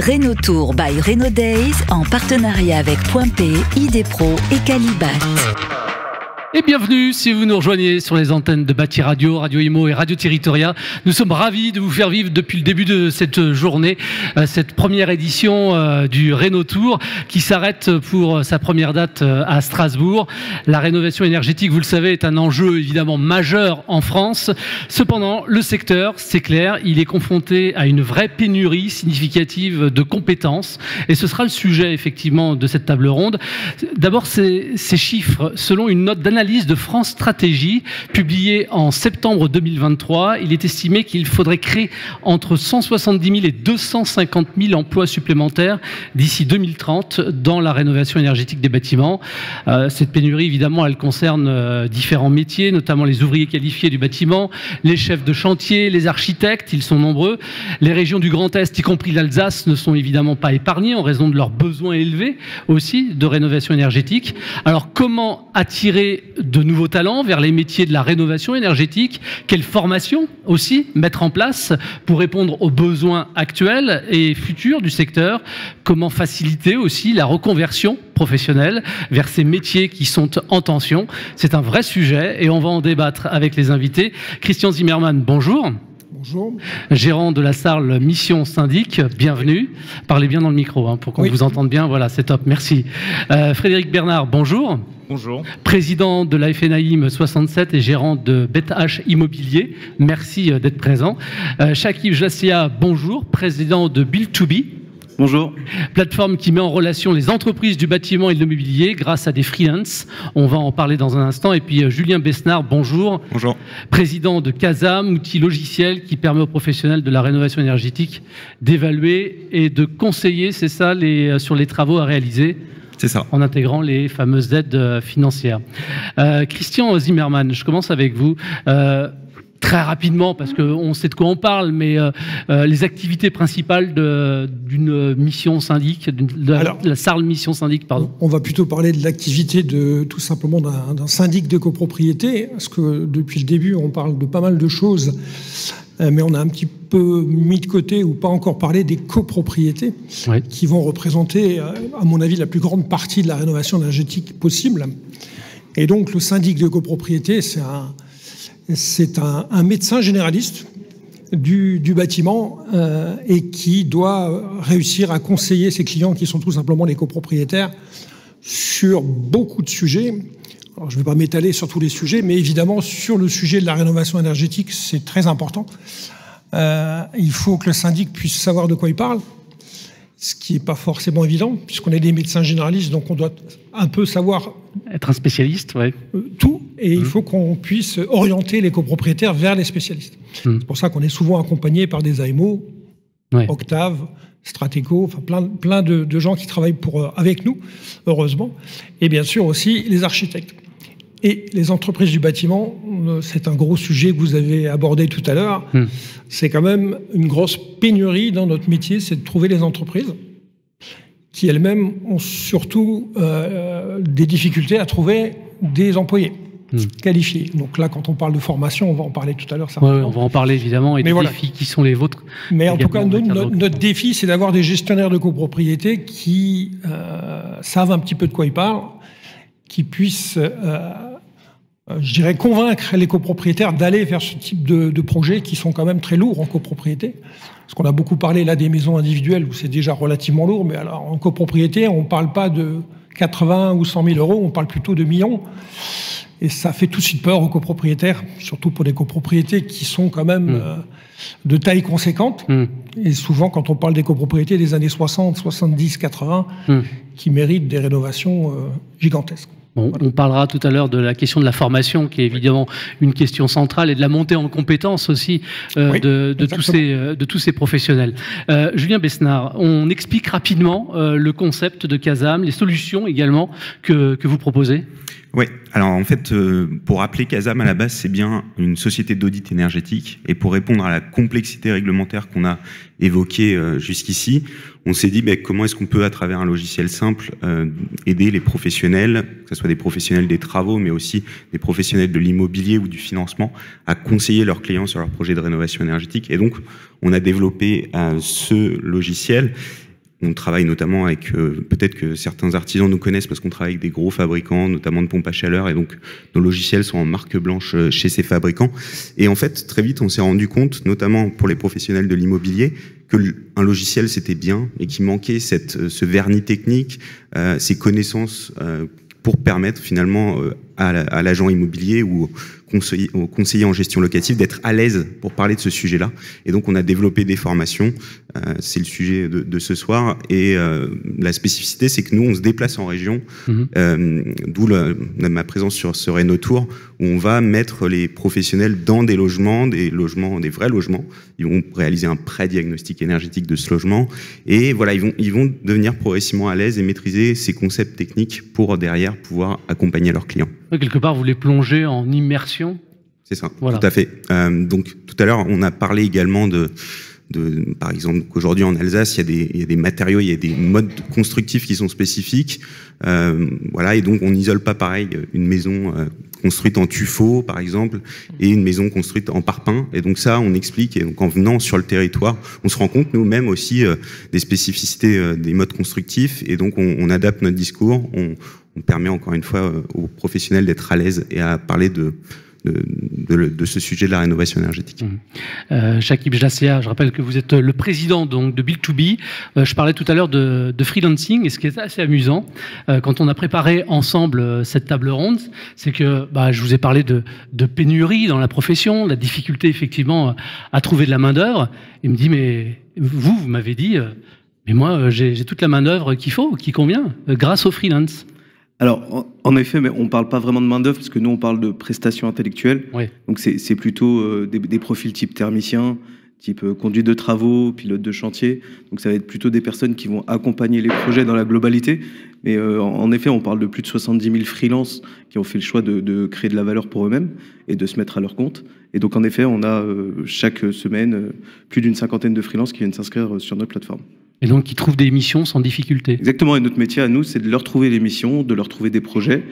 Renault Tour by Renault Days en partenariat avec Point P, ID Pro et Calibat. Et bienvenue si vous nous rejoignez sur les antennes de Bâti Radio, Radio Imo et Radio Territoria. Nous sommes ravis de vous faire vivre depuis le début de cette journée, cette première édition du Renault Tour qui s'arrête pour sa première date à Strasbourg. La rénovation énergétique, vous le savez, est un enjeu évidemment majeur en France. Cependant, le secteur, c'est clair, il est confronté à une vraie pénurie significative de compétences. Et ce sera le sujet effectivement de cette table ronde. D'abord, ces chiffres, selon une note d'analyse de France Stratégie, publiée en septembre 2023, il est estimé qu'il faudrait créer entre 170 000 et 250 000 emplois supplémentaires d'ici 2030 dans la rénovation énergétique des bâtiments. Cette pénurie, évidemment, elle concerne différents métiers, notamment les ouvriers qualifiés du bâtiment, les chefs de chantier, les architectes, ils sont nombreux. Les régions du Grand Est, y compris l'Alsace, ne sont évidemment pas épargnées en raison de leurs besoins élevés aussi de rénovation énergétique. Alors, comment attirer de nouveaux talents vers les métiers de la rénovation énergétique? Quelle formation aussi mettre en place pour répondre aux besoins actuels et futurs du secteur? Comment faciliter aussi la reconversion professionnelle vers ces métiers qui sont en tension? C'est un vrai sujet et on va en débattre avec les invités. Christian Zimmermann, bonjour. Bonjour. Gérant de la Sarl Mission Syndic, bienvenue. Parlez bien dans le micro pour qu'on vous entende bien. Voilà, c'est top, merci. Frédéric Bernard, bonjour. Bonjour. Président de la FNAIM 67 et gérant de BETH Immobilier, merci d'être présent. Shakib Jassia, bonjour, président de Build2Be. Bonjour. Plateforme qui met en relation les entreprises du bâtiment et de l'immobilier grâce à des freelances. On va en parler dans un instant. Et puis Julien Besnard, bonjour. Bonjour. Président de Casam, outil logiciel qui permet aux professionnels de la rénovation énergétique d'évaluer et de conseiller, c'est ça, sur les travaux à réaliser. C'est ça. En intégrant les fameuses aides financières. Christian Zimmermann, je commence avec vous. Très rapidement, parce qu'on sait de quoi on parle, mais les activités principales d'une mission syndic, de la Sarl Mission Syndic, pardon. On va plutôt parler de l'activité tout simplement d'un syndic de copropriété, parce que depuis le début, on parle de pas mal de choses, mais on a un petit peu mis de côté ou pas encore parlé des copropriétés, qui vont représenter, à mon avis, la plus grande partie de la rénovation énergétique possible. Et donc, le syndic de copropriété, c'est un médecin généraliste du bâtiment et qui doit réussir à conseiller ses clients qui sont tout simplement les copropriétaires sur beaucoup de sujets. Alors, je ne vais pas m'étaler sur tous les sujets, mais évidemment, sur le sujet de la rénovation énergétique, c'est très important. Il faut que le syndic puisse savoir de quoi il parle, ce qui n'est pas forcément évident, puisqu'on est des médecins généralistes, donc on doit un peu savoir... Être un spécialiste, oui. Tout, et il faut qu'on puisse orienter les copropriétaires vers les spécialistes. C'est pour ça qu'on est souvent accompagné par des AMO, Octave, Strateco, enfin plein de gens qui travaillent avec nous, heureusement, et bien sûr aussi les architectes. Et les entreprises du bâtiment, c'est un gros sujet que vous avez abordé tout à l'heure. C'est quand même une grosse pénurie dans notre métier, c'est de trouver les entreprises qui elles-mêmes ont surtout des difficultés à trouver des employés qualifiés. Donc là, quand on parle de formation, on va en parler tout à l'heure. On va en parler évidemment, et des défis qui sont les vôtres. Mais en tout cas, notre défi, c'est d'avoir des gestionnaires de copropriété qui savent un petit peu de quoi ils parlent, qui puissent... je dirais convaincre les copropriétaires d'aller vers ce type de projets qui sont quand même très lourds en copropriété. Parce qu'on a beaucoup parlé là des maisons individuelles où c'est déjà relativement lourd, mais alors en copropriété, on ne parle pas de 80 ou 100 000 euros, on parle plutôt de millions. Et ça fait tout de suite peur aux copropriétaires, surtout pour des copropriétés qui sont quand même de taille conséquente. Et souvent, quand on parle des copropriétés des années 60, 70, 80, qui méritent des rénovations gigantesques. Bon, on parlera tout à l'heure de la question de la formation, qui est évidemment une question centrale, et de la montée en compétences aussi de tous ces professionnels. Julien Besnard, on explique rapidement le concept de Casam, les solutions également que vous proposez. Oui, alors en fait, pour rappeler, Casam à la base, c'est bien une société d'audit énergétique. Et pour répondre à la complexité réglementaire qu'on a évoquée jusqu'ici, on s'est dit comment est-ce qu'on peut, à travers un logiciel simple, aider les professionnels, que ce soit des professionnels des travaux, mais aussi des professionnels de l'immobilier ou du financement, à conseiller leurs clients sur leurs projets de rénovation énergétique. Et donc, on a développé ce logiciel On travaille notamment avec, peut-être que certains artisans nous connaissent parce qu'on travaille avec des gros fabricants, notamment de pompes à chaleur, et donc nos logiciels sont en marque blanche chez ces fabricants. Et en fait, très vite, on s'est rendu compte, notamment pour les professionnels de l'immobilier, que un logiciel c'était bien, et qu'il manquait ce vernis technique, ces connaissances pour permettre finalement à l'agent immobilier ou au conseiller en gestion locative d'être à l'aise pour parler de ce sujet-là. Et donc, on a développé des formations. C'est le sujet de ce soir. Et la spécificité, c'est que nous, on se déplace en région, d'où ma présence sur ce Réno Tour, où on va mettre les professionnels dans des logements, des vrais logements. Ils vont réaliser un pré-diagnostic énergétique de ce logement. Et voilà, ils vont devenir progressivement à l'aise et maîtriser ces concepts techniques pour derrière pouvoir accompagner leurs clients. Quelque part, vous les plongez en immersion. C'est ça, voilà. Tout à fait. Donc, tout à l'heure, on a parlé également par exemple, qu'aujourd'hui en Alsace, il y a des matériaux, il y a des modes constructifs qui sont spécifiques. Voilà, et donc on n'isole pas pareil une maison construite en tuffeau, par exemple, et une maison construite en parpaing. Et donc ça, on explique. Et donc en venant sur le territoire, on se rend compte nous-mêmes aussi des spécificités des modes constructifs. Et donc on adapte notre discours. On permet encore une fois aux professionnels d'être à l'aise et à parler de ce sujet de la rénovation énergétique. Chakib Jassia, je rappelle que vous êtes le président donc, de Build2Be. Je parlais tout à l'heure de freelancing, et ce qui est assez amusant, quand on a préparé ensemble cette table ronde, c'est que je vous ai parlé de pénurie dans la profession, la difficulté effectivement à trouver de la main-d'œuvre. Il me dit, mais vous m'avez dit, mais moi j'ai toute la main-d'œuvre qu'il faut, qui convient, grâce au freelance. Alors, en effet, mais on ne parle pas vraiment de main-d'œuvre, parce que nous, on parle de prestations intellectuelles. Oui. Donc, c'est plutôt des profils type thermicien, type conduite de travaux, pilote de chantier. Donc, ça va être plutôt des personnes qui vont accompagner les projets dans la globalité. Mais en effet, on parle de plus de 70 000 freelances qui ont fait le choix de créer de la valeur pour eux-mêmes et de se mettre à leur compte. Et donc, en effet, on a chaque semaine plus d'une cinquantaine de freelances qui viennent s'inscrire sur notre plateforme. Et donc, qui trouvent des missions sans difficulté. Exactement. Et notre métier à nous, c'est de leur trouver des missions, de leur trouver des projets.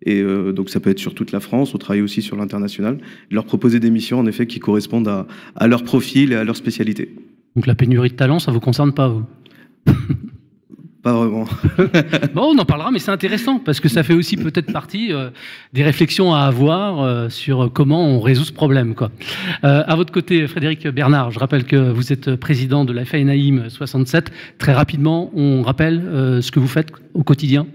Et donc, ça peut être sur toute la France. On travaille aussi sur l'international. De leur proposer des missions, en effet, qui correspondent à leur profil et à leur spécialité. Donc, la pénurie de talent, ça ne vous concerne pas, vous? Pas vraiment. Bon, on en parlera, mais c'est intéressant, parce que ça fait aussi peut-être partie des réflexions à avoir sur comment on résout ce problème, quoi. À votre côté, Frédéric Bernard, je rappelle que vous êtes président de la FANAIM 67. Très rapidement, on rappelle ce que vous faites au quotidien.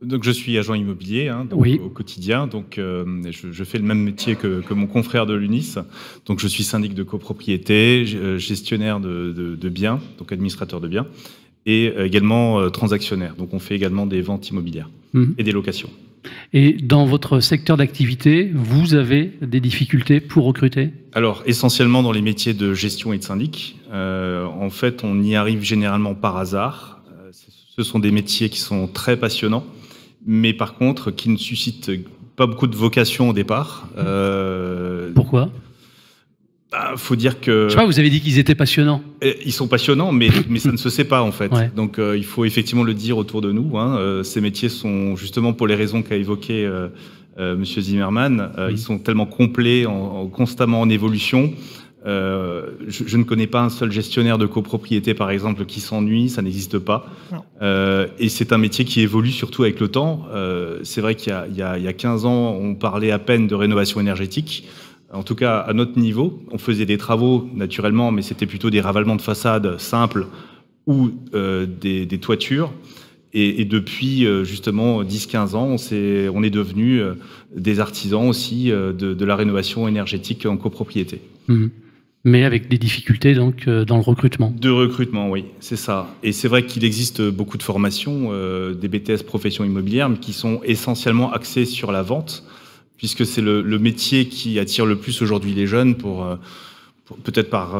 Donc, je suis agent immobilier donc, oui. Au quotidien. Donc, je fais le même métier que mon confrère de l'UNIS. Donc, je suis syndic de copropriété, gestionnaire de biens, donc administrateur de biens, et également transactionnaire. Donc, on fait également des ventes immobilières et des locations. Et dans votre secteur d'activité, vous avez des difficultés pour recruter? Alors, essentiellement dans les métiers de gestion et de syndic. En fait, on y arrive généralement par hasard. Ce sont des métiers qui sont très passionnants, mais par contre, qui ne suscitent pas beaucoup de vocation au départ. Pourquoi ? Faut dire que... Je sais pas, vous avez dit qu'ils étaient passionnants. Ils sont passionnants, mais ça ne se sait pas, en fait. Ouais. Donc, il faut effectivement le dire autour de nous. Ces métiers sont, justement, pour les raisons qu'a évoqué Monsieur Zimmermann, ils sont tellement complets, constamment en évolution. Je ne connais pas un seul gestionnaire de copropriété, par exemple, qui s'ennuie, ça n'existe pas. Et c'est un métier qui évolue surtout avec le temps. C'est vrai qu'il y a 15 ans, on parlait à peine de rénovation énergétique. En tout cas, à notre niveau, on faisait des travaux, naturellement, mais c'était plutôt des ravalements de façade simples ou des toitures. Et depuis, justement, 10-15 ans, on est devenus des artisans aussi de la rénovation énergétique en copropriété. Mais avec des difficultés donc dans le recrutement. De recrutement, oui, c'est ça. Et c'est vrai qu'il existe beaucoup de formations, des BTS professions immobilières, mais qui sont essentiellement axées sur la vente, puisque c'est le métier qui attire le plus aujourd'hui les jeunes, peut-être par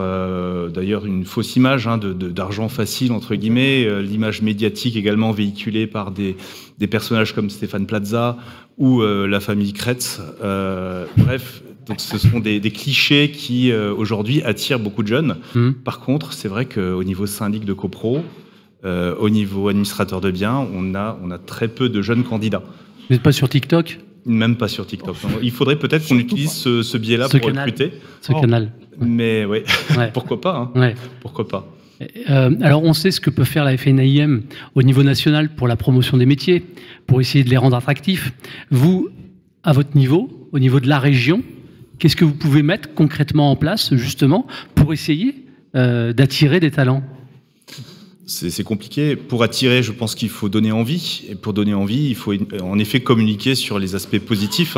d'ailleurs une fausse image d'argent facile, entre guillemets, l'image médiatique également véhiculée par des personnages comme Stéphane Plaza ou la famille Kretz. Bref, donc ce sont des clichés qui aujourd'hui attirent beaucoup de jeunes. Par contre, c'est vrai qu'au niveau syndic de copro, au niveau administrateur de biens, on a très peu de jeunes candidats. Vous n'êtes pas sur TikTok ? Même pas sur TikTok. Non. Il faudrait peut-être qu'on utilise ce biais-là pour recruter. Ce canal. Mais ouais. Pourquoi pas. Ouais. Pourquoi pas. Alors, on sait ce que peut faire la FNAIM au niveau national pour la promotion des métiers, pour essayer de les rendre attractifs. Vous, à votre niveau, au niveau de la région, qu'est-ce que vous pouvez mettre concrètement en place, justement, pour essayer d'attirer des talents ? C'est compliqué. Pour attirer, je pense qu'il faut donner envie. Et pour donner envie, il faut en effet communiquer sur les aspects positifs.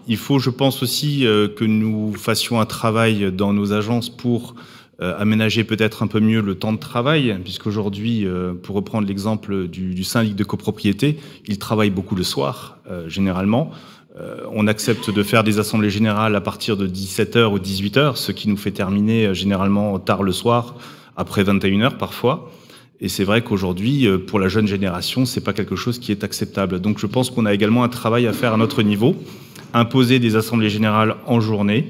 Il faut, je pense aussi, que nous fassions un travail dans nos agences pour aménager peut-être un peu mieux le temps de travail, puisqu'aujourd'hui, pour reprendre l'exemple du syndic de copropriété, il travaille beaucoup le soir, généralement. On accepte de faire des assemblées générales à partir de 17h ou 18h, ce qui nous fait terminer généralement tard le soir, après 21h parfois. Et c'est vrai qu'aujourd'hui, pour la jeune génération, c'est pas quelque chose qui est acceptable. Donc je pense qu'on a également un travail à faire à notre niveau, imposer des assemblées générales en journée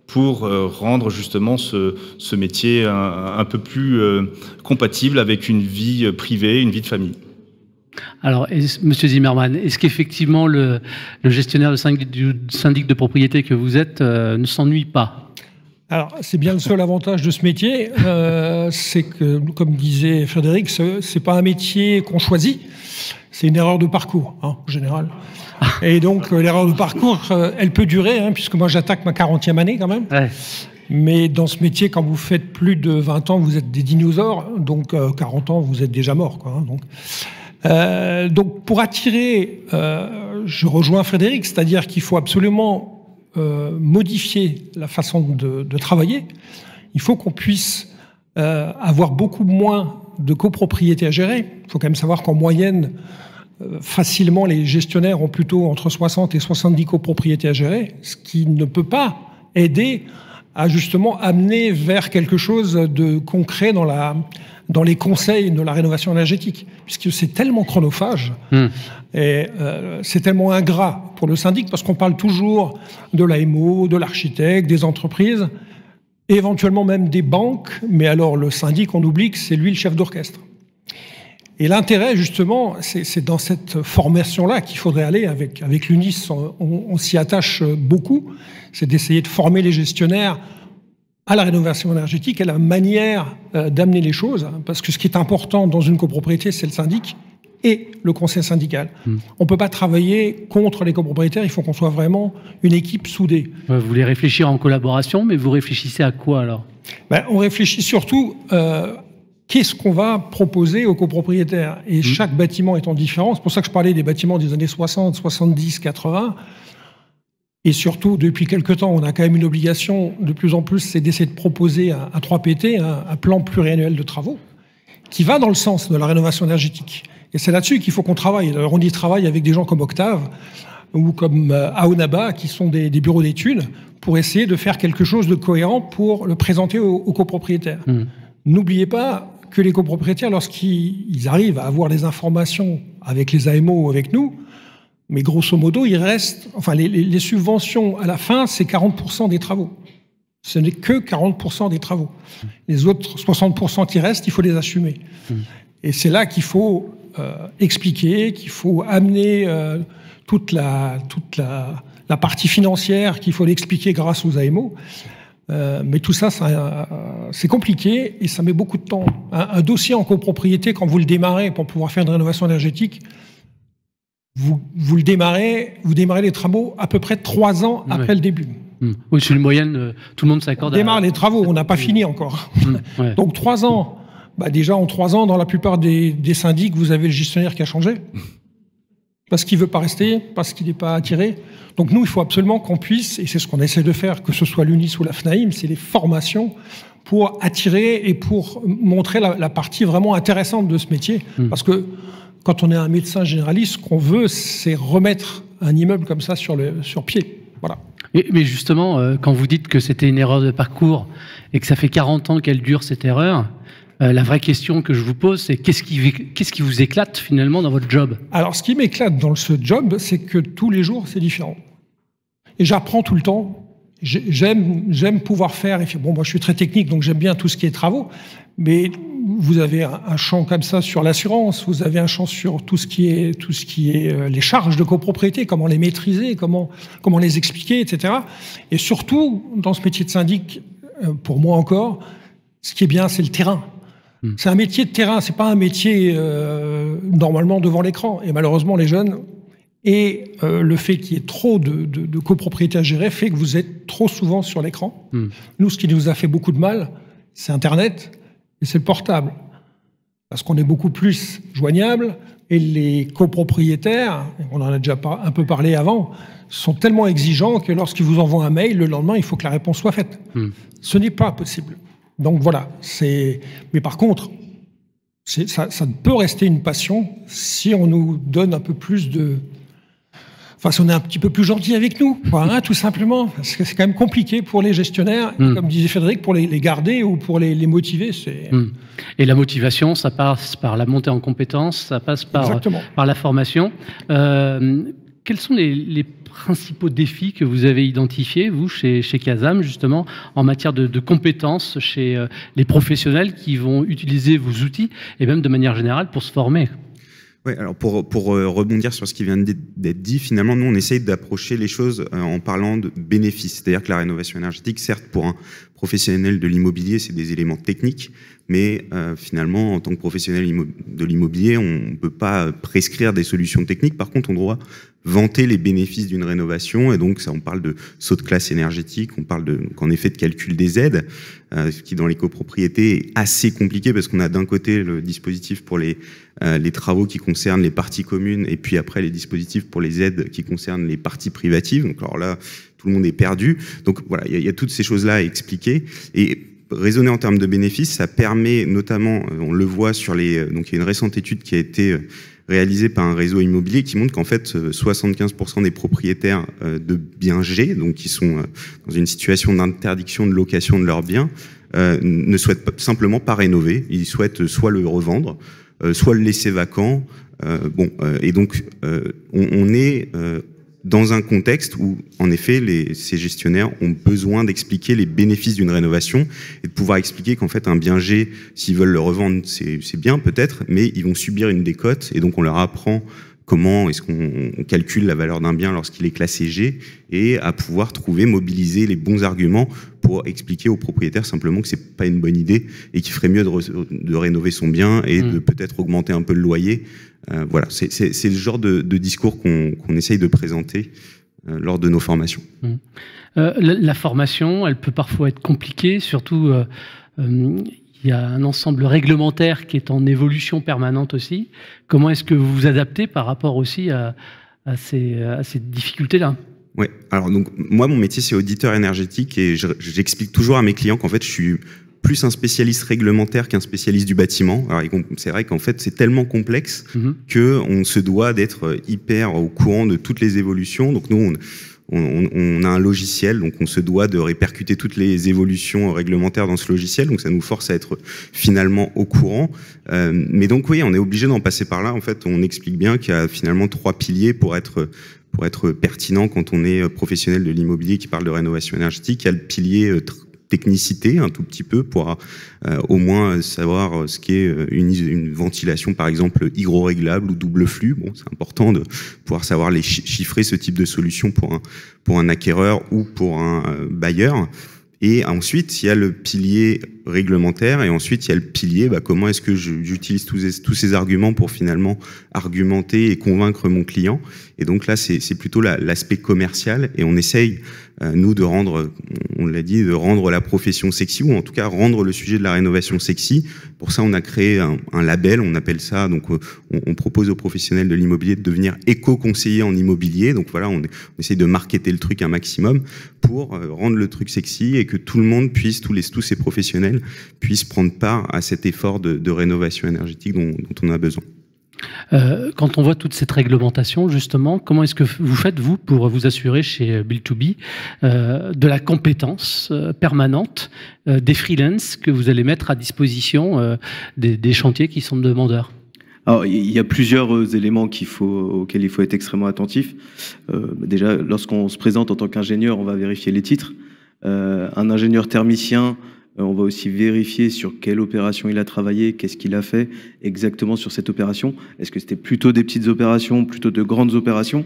pour rendre justement ce métier un peu plus compatible avec une vie privée, une vie de famille. Alors, Monsieur Zimmermann, est-ce qu'effectivement le gestionnaire du syndic de propriété que vous êtes ne s'ennuie pas ? Alors, c'est bien le seul avantage de ce métier, c'est que, comme disait Frédéric, c'est pas un métier qu'on choisit, c'est une erreur de parcours, en général. Et donc, l'erreur de parcours, elle peut durer, puisque moi, j'attaque ma 40e année quand même. Ouais. Mais dans ce métier, quand vous faites plus de 20 ans, vous êtes des dinosaures, donc 40 ans, vous êtes déjà mort, quoi. Donc, pour attirer, je rejoins Frédéric, c'est-à-dire qu'il faut absolument modifier la façon de travailler. Il faut qu'on puisse avoir beaucoup moins de copropriétés à gérer. Il faut quand même savoir qu'en moyenne, facilement, les gestionnaires ont plutôt entre 60 et 70 copropriétés à gérer, ce qui ne peut pas aider à justement amener vers quelque chose de concret dans les conseils de la rénovation énergétique, puisque c'est tellement chronophage et c'est tellement ingrat pour le syndic, parce qu'on parle toujours de l'AMO, de l'architecte, des entreprises, et éventuellement même des banques, mais alors le syndic, on oublie que c'est lui le chef d'orchestre. Et l'intérêt, justement, c'est dans cette formation-là qu'il faudrait aller avec l'UNIS. On s'y attache beaucoup, c'est d'essayer de former les gestionnaires à la rénovation énergétique et la manière d'amener les choses, parce que ce qui est important dans une copropriété, c'est le syndic et le conseil syndical. On ne peut pas travailler contre les copropriétaires, il faut qu'on soit vraiment une équipe soudée. Vous voulez réfléchir en collaboration, mais vous réfléchissez à quoi alors ? On réfléchit surtout qu'est-ce qu'on va proposer aux copropriétaires. Et chaque bâtiment étant différent, c'est pour ça que je parlais des bâtiments des années 60, 70, 80. Et surtout, depuis quelque temps, on a quand même une obligation de plus en plus, c'est d'essayer de proposer un 3PT, un plan pluriannuel de travaux, qui va dans le sens de la rénovation énergétique. Et c'est là-dessus qu'il faut qu'on travaille. Alors, on y travaille avec des gens comme Octave ou comme Aonaba, qui sont des bureaux d'études, pour essayer de faire quelque chose de cohérent pour le présenter aux copropriétaires. N'oubliez pas que les copropriétaires, lorsqu'ils arrivent à avoir des informations avec les AMO ou avec nous, mais grosso modo, il reste, enfin, les subventions à la fin, c'est 40% des travaux. Ce n'est que 40% des travaux. Les autres 60% qui restent, il faut les assumer. Et c'est là qu'il faut expliquer, qu'il faut amener toute la partie financière, qu'il faut l'expliquer grâce aux AMO. Mais tout ça, c'est compliqué et ça met beaucoup de temps. Un dossier en copropriété, quand vous le démarrez pour pouvoir faire une rénovation énergétique, vous démarrez les travaux à peu près 3 ans après le début. Oui, c'est une moyenne, tout le monde s'accorde. On démarre les travaux, on n'a pas fini encore. Donc 3 ans, déjà en 3 ans, dans la plupart des syndics, vous avez le gestionnaire qui a changé. Parce qu'il ne veut pas rester, parce qu'il n'est pas attiré. Donc nous, il faut absolument qu'on puisse, et c'est ce qu'on essaie de faire, que ce soit l'UNIS ou la FNAIM, c'est les formations pour attirer et pour montrer la partie vraiment intéressante de ce métier. Parce que quand on est un médecin généraliste, ce qu'on veut, c'est remettre un immeuble comme ça sur pied. Voilà. Mais justement, quand vous dites que c'était une erreur de parcours et que ça fait 40 ans qu'elle dure, cette erreur, la vraie question que je vous pose, c'est qu'est-ce qui vous éclate finalement dans votre job ? Alors, ce qui m'éclate dans ce job, c'est que tous les jours, c'est différent. Et j'apprends tout le temps. J'aime pouvoir faire. Bon, moi, je suis très technique, donc j'aime bien tout ce qui est travaux. Mais vous avez un champ comme ça sur l'assurance, vous avez un champ sur tout ce qui est les charges de copropriété, comment les maîtriser, comment les expliquer, etc. Et surtout, dans ce métier de syndic, pour moi encore, ce qui est bien, c'est le terrain. C'est un métier de terrain, c'est pas un métier normalement devant l'écran. Et malheureusement, les jeunes, et le fait qu'il y ait trop de copropriétés à gérer fait que vous êtes trop souvent sur l'écran. Nous, ce qui nous a fait beaucoup de mal, c'est Internet et c'est le portable. Parce qu'on est beaucoup plus joignable et les copropriétaires, on en a déjà un peu parlé avant, sont tellement exigeants que lorsqu'ils vous envoient un mail, le lendemain, il faut que la réponse soit faite. Ce n'est pas possible. Donc voilà, mais par contre, ça peut rester une passion si on nous donne un peu plus de... Enfin, si on est un petit peu plus gentil avec nous, hein, tout simplement. Parce que c'est quand même compliqué pour les gestionnaires, comme disait Frédéric, pour les garder ou pour les motiver. Et la motivation, ça passe par la montée en compétences, ça passe par la formation. Quels sont les principaux défis que vous avez identifiés, vous, chez Casam, justement, en matière de compétences chez les professionnels qui vont utiliser vos outils, et même de manière générale, pour se former? Oui, alors pour rebondir sur ce qui vient d'être dit, finalement, nous, on essaye d'approcher les choses en parlant de bénéfices. C'est-à-dire que la rénovation énergétique, certes, pour un professionnel de l'immobilier, c'est des éléments techniques, mais finalement, en tant que professionnel de l'immobilier, on ne peut pas prescrire des solutions techniques. Par contre, on doit vanter les bénéfices d'une rénovation, et donc ça, on parle de saut de classe énergétique, on parle en effet de calcul des aides, ce qui dans les copropriétés est assez compliqué parce qu'on a d'un côté le dispositif pour les travaux qui concernent les parties communes, et puis après les dispositifs pour les aides qui concernent les parties privatives. Donc alors là, tout le monde est perdu. Donc voilà, il y a toutes ces choses-là à expliquer. Et raisonner en termes de bénéfices, ça permet notamment, on le voit sur donc il y a une récente étude qui a été réalisée par un réseau immobilier qui montre qu'en fait 75% des propriétaires de biens G, donc qui sont dans une situation d'interdiction de location de leurs biens, ne souhaitent simplement pas rénover. Ils souhaitent soit le revendre, soit le laisser vacant. Et donc on est dans un contexte où, en effet, ces gestionnaires ont besoin d'expliquer les bénéfices d'une rénovation et de pouvoir expliquer qu'en fait, un bien G, s'ils veulent le revendre, c'est bien peut-être, mais ils vont subir une décote, et donc on leur apprend comment est-ce qu'on calcule la valeur d'un bien lorsqu'il est classé G, et à pouvoir mobiliser les bons arguments pour expliquer aux propriétaires simplement que c'est pas une bonne idée et qu'il ferait mieux de rénover son bien et de peut-être augmenter un peu le loyer. Voilà, c'est le genre de discours qu'on essaye de présenter lors de nos formations. La formation, elle peut parfois être compliquée, surtout il y a un ensemble réglementaire qui est en évolution permanente aussi. Comment est-ce que vous vous adaptez par rapport aussi à ces difficultés-là? Ouais. Alors donc moi, mon métier, c'est auditeur énergétique, et j'explique toujours à mes clients qu'en fait, je suis plus un spécialiste réglementaire qu'un spécialiste du bâtiment. Alors c'est vrai qu'en fait, c'est tellement complexe qu'on se doit d'être hyper au courant de toutes les évolutions. Donc nous, on a un logiciel, donc on se doit de répercuter toutes les évolutions réglementaires dans ce logiciel, donc ça nous force à être finalement au courant. Mais donc oui, on est obligé d'en passer par là. En fait, on explique bien qu'il y a finalement 3 piliers pour être pertinent quand on est professionnel de l'immobilier qui parle de rénovation énergétique. Il y a le pilier technicité, un tout petit peu, pour au moins savoir ce qu'est une ventilation, par exemple, hydro-réglable ou double flux. Bon, c'est important de pouvoir savoir chiffrer ce type de solution pour un acquéreur ou pour un bailleur. Et ensuite, il y a le pilier réglementaire, et ensuite, il y a le pilier, comment est-ce que j'utilise tous ces arguments pour finalement argumenter et convaincre mon client. Et donc là, c'est plutôt l'aspect commercial, et on essaye, nous, de rendre, on l'a dit, de rendre la profession sexy, ou en tout cas rendre le sujet de la rénovation sexy. Pour ça, on a créé un label, on appelle ça, donc on propose aux professionnels de l'immobilier de devenir éco-conseiller en immobilier. Donc voilà, on essaye de marketer le truc un maximum pour rendre le truc sexy, et que tout le monde puisse, tous ces professionnels puissent prendre part à cet effort de rénovation énergétique dont on a besoin. Quand on voit toute cette réglementation, justement, comment est-ce que vous faites, vous, pour vous assurer chez Build2Be de la compétence permanente des freelances que vous allez mettre à disposition des chantiers qui sont demandeurs? Alors, il y a plusieurs éléments auxquels il faut être extrêmement attentif. Déjà, lorsqu'on se présente en tant qu'ingénieur, on va vérifier les titres. Un ingénieur thermicien On va aussi vérifier sur quelle opération il a travaillé, qu'est-ce qu'il a fait exactement sur cette opération. Est-ce que c'était plutôt des petites opérations, plutôt de grandes opérations?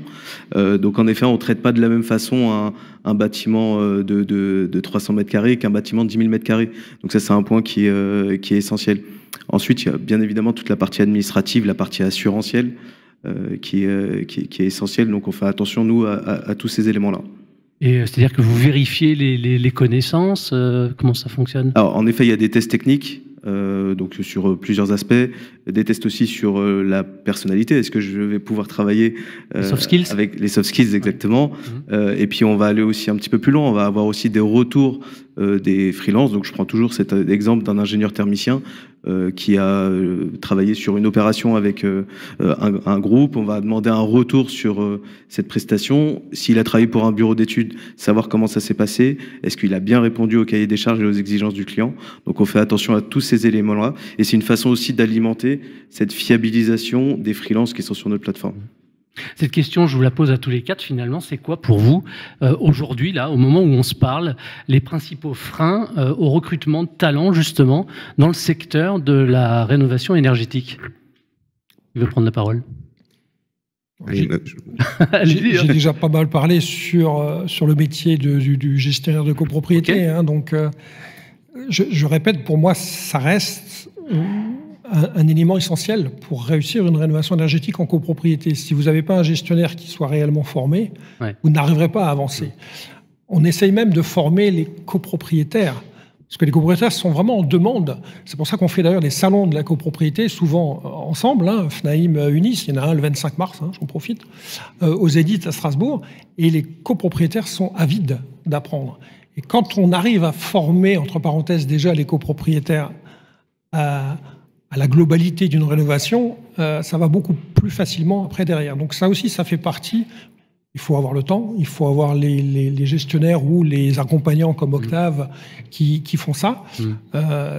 Donc en effet, on ne traite pas de la même façon un bâtiment de 300 mètres carrés qu'un bâtiment de 10 000 mètres carrés. Donc ça, c'est un point qui est essentiel. Ensuite, il y a bien évidemment toute la partie administrative, la partie assurantielle qui est essentielle. Donc on fait attention, nous, à tous ces éléments-là. Et c'est-à-dire que vous vérifiez les connaissances, comment ça fonctionne? Alors, en effet, il y a des tests techniques, donc sur plusieurs aspects, des tests aussi sur la personnalité. Est-ce que je vais pouvoir travailler les soft skills, avec les soft skills, exactement. Ouais. Et puis on va aller aussi un petit peu plus loin. On va avoir aussi des retours des freelances. Donc je prends toujours cet exemple d'un ingénieur thermicien qui a travaillé sur une opération avec un groupe. On va demander un retour sur cette prestation. S'il a travaillé pour un bureau d'études, savoir comment ça s'est passé. Est-ce qu'il a bien répondu au cahier des charges et aux exigences du client? Donc on fait attention à tous ces éléments-là. Et c'est une façon aussi d'alimenter cette fiabilisation des freelances qui sont sur notre plateforme. Cette question, je vous la pose à tous les quatre, finalement, c'est quoi pour vous, aujourd'hui, là, au moment où on se parle, les principaux freins au recrutement de talents, justement, dans le secteur de la rénovation énergétique? Il veut prendre la parole. J'ai déjà pas mal parlé sur le métier du gestionnaire de copropriété. Okay. Hein, donc, je répète, pour moi, ça reste un élément essentiel pour réussir une rénovation énergétique en copropriété. Si vous n'avez pas un gestionnaire qui soit réellement formé, vous n'arriverez pas à avancer. On essaye même de former les copropriétaires, parce que les copropriétaires sont vraiment en demande. C'est pour ça qu'on fait d'ailleurs des salons de la copropriété, souvent ensemble, hein, FNAIM Unis, il y en a un le 25 mars, hein, j'en profite, aux Édith à Strasbourg, et les copropriétaires sont avides d'apprendre. Et quand on arrive à former, entre parenthèses, déjà les copropriétaires à la globalité d'une rénovation, ça va beaucoup plus facilement après derrière. Donc ça aussi, ça fait partie. Il faut avoir le temps, il faut avoir les gestionnaires ou les accompagnants comme Octave qui font ça.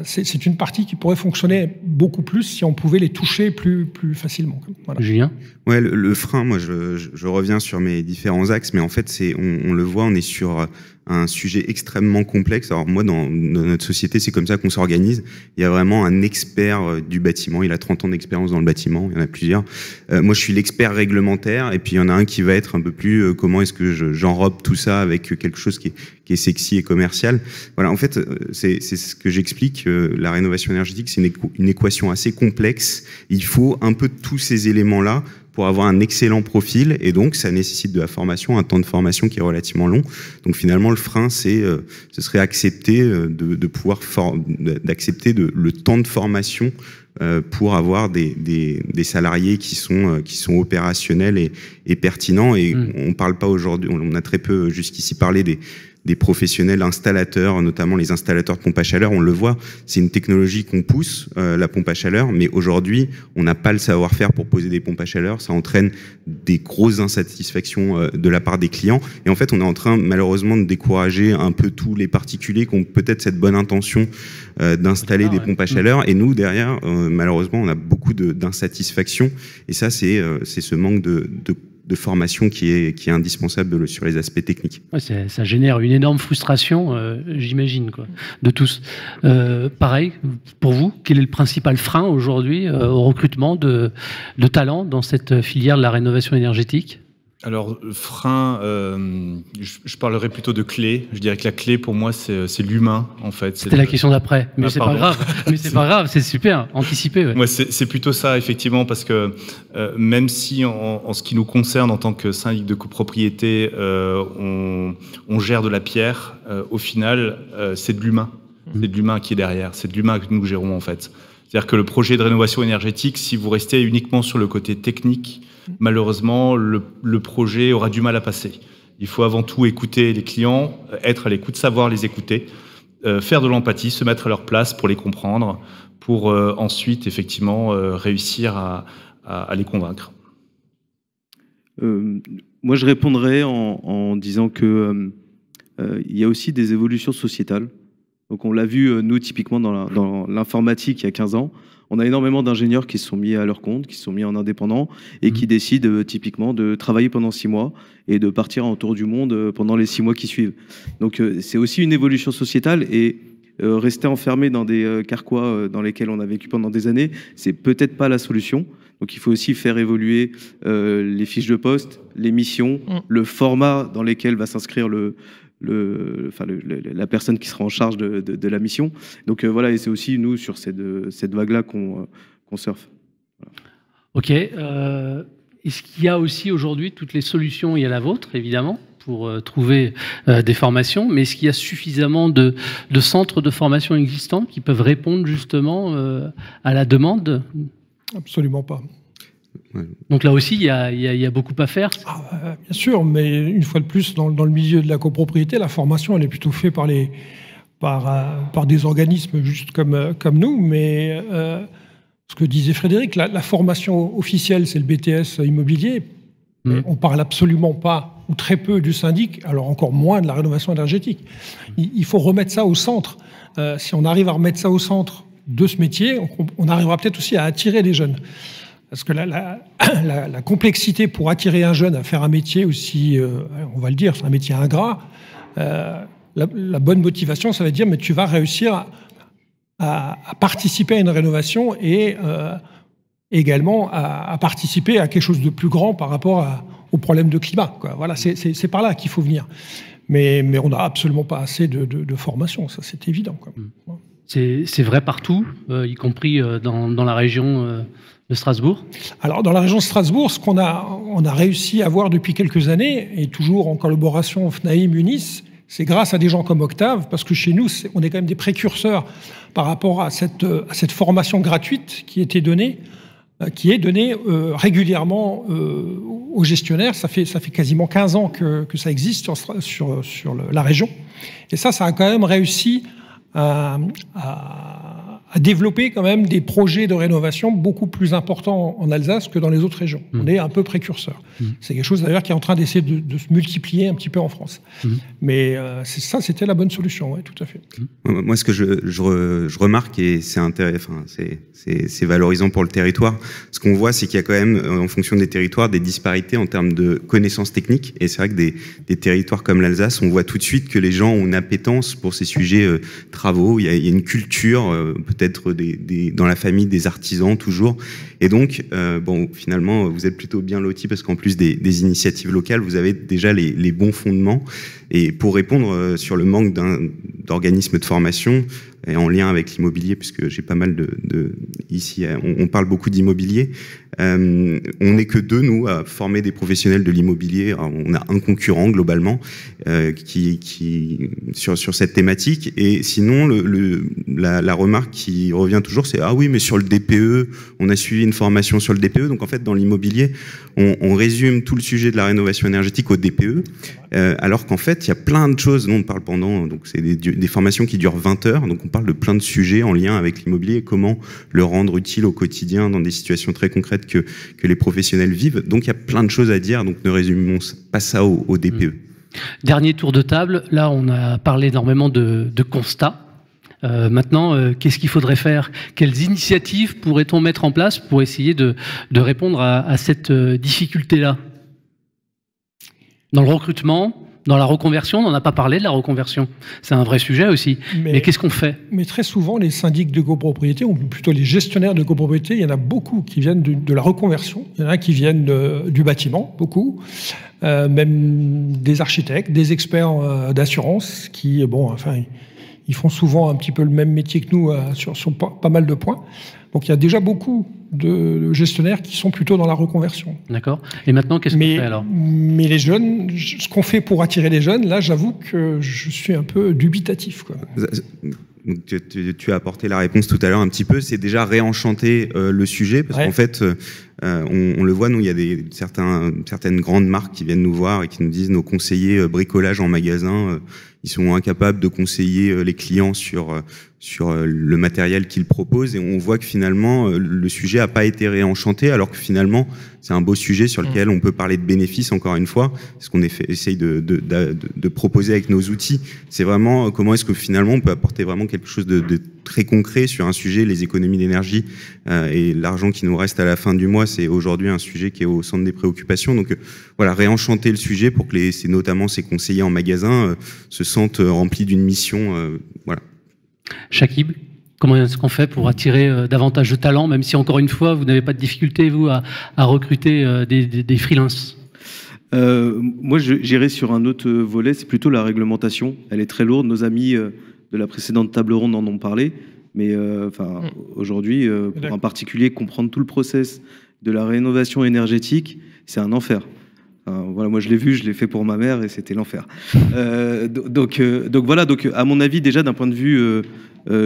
C'est une partie qui pourrait fonctionner beaucoup plus si on pouvait les toucher plus facilement. Voilà. Julien ? Ouais, le frein, moi je reviens sur mes différents axes, mais en fait on le voit, on est sur un sujet extrêmement complexe. Alors moi, dans notre société, c'est comme ça qu'on s'organise. Il y a vraiment un expert du bâtiment. Il a 30 ans d'expérience dans le bâtiment. Il y en a plusieurs. Moi, je suis l'expert réglementaire. Et puis, il y en a un qui va être un peu plus comment est-ce que j'enrobe tout ça avec quelque chose qui est sexy et commercial. Voilà, en fait, c'est ce que j'explique. La rénovation énergétique, c'est une équation assez complexe. Il faut un peu tous ces éléments-là pour avoir un excellent profil, et donc ça nécessite de la formation, un temps de formation qui est relativement long. Donc finalement, le frein, ce serait accepter de pouvoir d'accepter le temps de formation pour avoir des salariés qui sont opérationnels et pertinents. Et on parle pas aujourd'hui, on a très peu jusqu'ici parlé des professionnels installateurs, notamment les installateurs de pompes à chaleur. On le voit, c'est une technologie qu'on pousse, la pompe à chaleur, mais aujourd'hui, on n'a pas le savoir-faire pour poser des pompes à chaleur. Ça entraîne des grosses insatisfactions de la part des clients. Et en fait, on est en train, malheureusement, de décourager un peu tous les particuliers qui ont peut-être cette bonne intention d'installer des pompes à chaleur. Et nous, derrière, malheureusement, on a beaucoup d'insatisfaction. Et ça, c'est ce manque de formation qui est indispensable sur les aspects techniques. Ouais, ça génère une énorme frustration, j'imagine, quoi, de tous. Pareil, pour vous, quel est le principal frein aujourd'hui au recrutement de talents dans cette filière de la rénovation énergétique ? Alors, frein, je parlerais plutôt de clé. Je dirais que la clé, pour moi, c'est l'humain, en fait. C'était la question d'après, mais c'est pas grave. Mais c'est pas grave, c'est super, anticipé. Ouais. Moi, c'est plutôt ça, effectivement, parce que même si, en ce qui nous concerne, en tant que syndic de copropriété, on gère de la pierre, au final, c'est de l'humain. C'est de l'humain qui est derrière. C'est de l'humain que nous gérons, en fait. C'est-à-dire que le projet de rénovation énergétique, si vous restez uniquement sur le côté technique, malheureusement, le projet aura du mal à passer. Il faut avant tout écouter les clients, être à l'écoute, savoir les écouter, faire de l'empathie, se mettre à leur place pour les comprendre, pour ensuite, effectivement, réussir à les convaincre. Moi, je répondrais en disant que il y a aussi des évolutions sociétales. Donc, on l'a vu, nous, typiquement, dans l'informatique, il y a 15 ans. On a énormément d'ingénieurs qui se sont mis à leur compte, qui se sont mis en indépendant et qui décident typiquement de travailler pendant 6 mois et de partir en tour du monde pendant les 6 mois qui suivent. Donc c'est aussi une évolution sociétale et rester enfermé dans des carquois dans lesquels on a vécu pendant des années, c'est peut-être pas la solution. Donc il faut aussi faire évoluer les fiches de poste, les missions, le format dans lesquels va s'inscrire la personne qui sera en charge de la mission. Donc voilà, et c'est aussi nous sur cette vague-là qu'on surfe. Voilà. Ok. Est-ce qu'il y a aussi aujourd'hui toutes les solutions? Il y a la vôtre, évidemment, pour trouver des formations, mais est-ce qu'il y a suffisamment de centres de formation existants qui peuvent répondre justement à la demande? Absolument pas. Donc là aussi, il y a beaucoup à faire. Bien sûr, mais une fois de plus, dans le milieu de la copropriété, la formation, elle est plutôt faite par des organismes juste comme nous, mais ce que disait Frédéric, la formation officielle, c'est le BTS immobilier. On parle absolument pas, ou très peu, du syndic, alors encore moins de la rénovation énergétique. Il faut remettre ça au centre. Si on arrive à remettre ça au centre de ce métier, on arrivera peut-être aussi à attirer les jeunes. Parce que la complexité pour attirer un jeune à faire un métier aussi, on va le dire, c'est un métier ingrat, la bonne motivation, ça va dire, mais tu vas réussir à participer à une rénovation et également à participer à quelque chose de plus grand par rapport aux problèmes de climat, quoi. Voilà, c'est par là qu'il faut venir. Mais on n'a absolument pas assez de formation, ça c'est évident, quoi. C'est vrai partout, y compris dans la région de Strasbourg? Alors, dans la région de Strasbourg, ce qu'on a réussi à voir depuis quelques années, et toujours en collaboration FNAIM, UNIS, c'est grâce à des gens comme Octave, parce que chez nous, on est quand même des précurseurs par rapport à cette formation gratuite qui est donnée régulièrement aux gestionnaires. Ça fait quasiment 15 ans que ça existe sur la région. Et ça a quand même réussi à développer quand même des projets de rénovation beaucoup plus importants en Alsace que dans les autres régions. On est un peu précurseur. C'est quelque chose d'ailleurs qui est en train d'essayer de se multiplier un petit peu en France. Mais c'était la bonne solution, oui, tout à fait. Moi, ce que je remarque, et c'est intéressant, c'est valorisant pour le territoire, ce qu'on voit, c'est qu'il y a quand même, en fonction des territoires, des disparités en termes de connaissances techniques. Et c'est vrai que des territoires comme l'Alsace, on voit tout de suite que les gens ont une appétence pour ces sujets travaux. Il y a une culture, peut-être dans la famille des artisans toujours. Et donc, finalement, vous êtes plutôt bien lotis parce qu'en plus des initiatives locales, vous avez déjà les bons fondements. Et pour répondre sur le manque d'organismes de formation, et en lien avec l'immobilier, puisque j'ai pas mal ici, on parle beaucoup d'immobilier. On n'est que deux, nous, à former des professionnels de l'immobilier. On a un concurrent, globalement, sur cette thématique. Et sinon, la remarque qui revient toujours, c'est « Ah oui, mais sur le DPE, on a suivi une formation sur le DPE. » Donc, en fait, dans l'immobilier, on résume tout le sujet de la rénovation énergétique au DPE, alors qu'en fait, il y a plein de choses. Nous, on parle donc c'est des formations qui durent 20 heures. Donc, on parle de plein de sujets en lien avec l'immobilier et comment le rendre utile au quotidien dans des situations très concrètes que les professionnels vivent. Donc, il y a plein de choses à dire. Donc, ne résumons pas ça au DPE. Dernier tour de table. Là, on a parlé énormément de constats. Maintenant, qu'est-ce qu'il faudrait faire? Quelles initiatives pourrait-on mettre en place pour essayer de répondre à cette difficulté-là? Dans le recrutement, dans la reconversion, on n'en a pas parlé de la reconversion. C'est un vrai sujet aussi. Mais qu'est-ce qu'on fait? Mais très souvent, les syndics de copropriété, ou plutôt les gestionnaires de copropriété, il y en a beaucoup qui viennent de la reconversion. Il y en a qui viennent du bâtiment, beaucoup. Même des architectes, des experts d'assurance qui, ils font souvent un petit peu le même métier que nous sur pas mal de points. Donc il y a déjà beaucoup de gestionnaires qui sont plutôt dans la reconversion. D'accord. Et maintenant, qu'est-ce qu'on fait alors? Mais les jeunes, ce qu'on fait pour attirer les jeunes, là, j'avoue que je suis un peu dubitatif, quoi. Tu as apporté la réponse tout à l'heure un petit peu, c'est déjà réenchanter le sujet, parce qu'en fait, on le voit, nous, il y a certaines grandes marques qui viennent nous voir et qui nous disent nos conseillers bricolage en magasin, ils sont incapables de conseiller les clients sur le matériel qu'ils proposent, et on voit que finalement le sujet n'a pas été réenchanté, alors que finalement c'est un beau sujet sur lequel on peut parler de bénéfices, encore une fois. Ce qu'on essaye de proposer avec nos outils, c'est vraiment comment est-ce que finalement on peut apporter vraiment quelque chose de très concret sur un sujet. Les économies d'énergie et l'argent qui nous reste à la fin du mois, c'est aujourd'hui un sujet qui est au centre des préoccupations. Donc voilà, réenchanter le sujet pour que notamment ces conseillers en magasin se sentent remplis d'une mission. Voilà. Shakib, comment est-ce qu'on fait pour attirer davantage de talents, même si encore une fois, vous n'avez pas de difficulté, vous, à recruter des freelances? Moi, j'irai sur un autre volet, c'est plutôt la réglementation. Elle est très lourde. Nos amis de la précédente table ronde en ont parlé. Mais aujourd'hui, pour un particulier, comprendre tout le process de la rénovation énergétique, c'est un enfer. Voilà, moi je l'ai vu, je l'ai fait pour ma mère et c'était l'enfer. Donc à mon avis, déjà d'un point de vue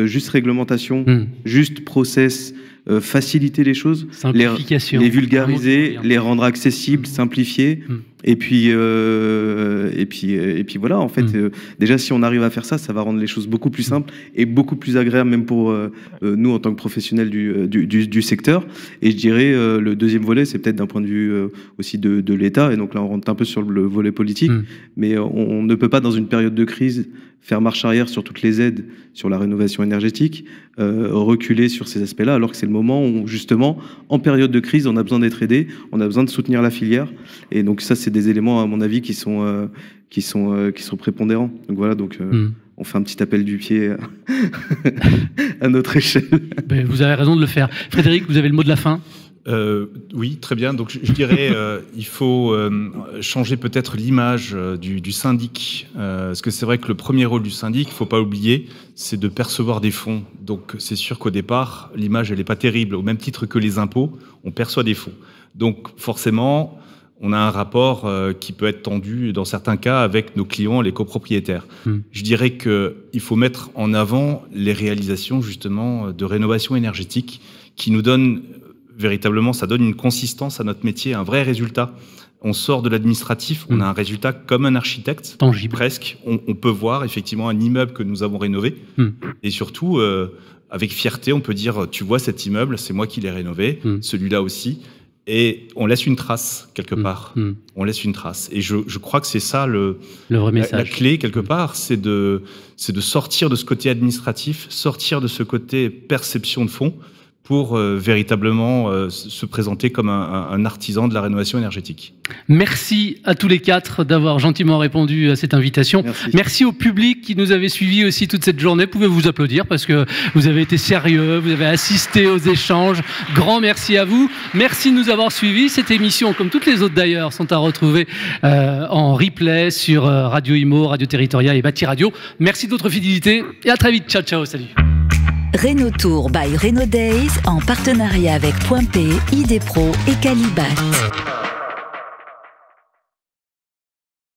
juste réglementation, juste process, faciliter les choses, les vulgariser, les rendre accessibles, simplifier. Et puis voilà, en fait, déjà si on arrive à faire ça, ça va rendre les choses beaucoup plus simples et beaucoup plus agréables, même pour nous en tant que professionnels du secteur. Et je dirais, le deuxième volet, c'est peut-être d'un point de vue aussi de l'État, et donc là on rentre un peu sur le volet politique, mais on ne peut pas, dans une période de crise, faire marche arrière sur toutes les aides sur la rénovation énergétique, reculer sur ces aspects-là, alors que c'est le moment où, justement, en période de crise, on a besoin d'être aidé, on a besoin de soutenir la filière. Et donc ça, c'est des éléments, à mon avis, qui sont prépondérants. Donc voilà, on fait un petit appel du pied à notre échelle. Ben, vous avez raison de le faire. Frédéric, vous avez le mot de la fin? Oui, très bien. Donc je dirais, il faut changer peut-être l'image du syndic, parce que c'est vrai que le premier rôle du syndic, il ne faut pas oublier, c'est de percevoir des fonds. Donc c'est sûr qu'au départ, l'image elle n'est pas terrible. Au même titre que les impôts, on perçoit des fonds. Donc forcément, on a un rapport qui peut être tendu dans certains cas avec nos clients, les copropriétaires. Je dirais qu'il faut mettre en avant les réalisations justement de rénovation énergétique qui nous donnent véritablement, ça donne une consistance à notre métier, un vrai résultat. On sort de l'administratif, on a un résultat comme un architecte, tangible. Presque. On peut voir effectivement un immeuble que nous avons rénové. Et surtout, avec fierté, on peut dire, tu vois cet immeuble, c'est moi qui l'ai rénové, celui-là aussi. Et on laisse une trace, quelque part. On laisse une trace. Et je crois que c'est ça le vrai message. La clé, quelque part, c'est de sortir de ce côté administratif, sortir de ce côté perception de fonds, pour véritablement se présenter comme un artisan de la rénovation énergétique. Merci à tous les quatre d'avoir gentiment répondu à cette invitation. Merci au public qui nous avait suivis aussi toute cette journée. Vous pouvez vous applaudir parce que vous avez été sérieux, vous avez assisté aux échanges. Grand merci à vous. Merci de nous avoir suivis. Cette émission, comme toutes les autres d'ailleurs, sont à retrouver en replay sur Radio Imo, Radio Territoria et Bâti Radio. Merci de votre fidélité et à très vite. Ciao, ciao, salut. Renault Tour by Renault Days en partenariat avec Point P, ID Pro et Calibat.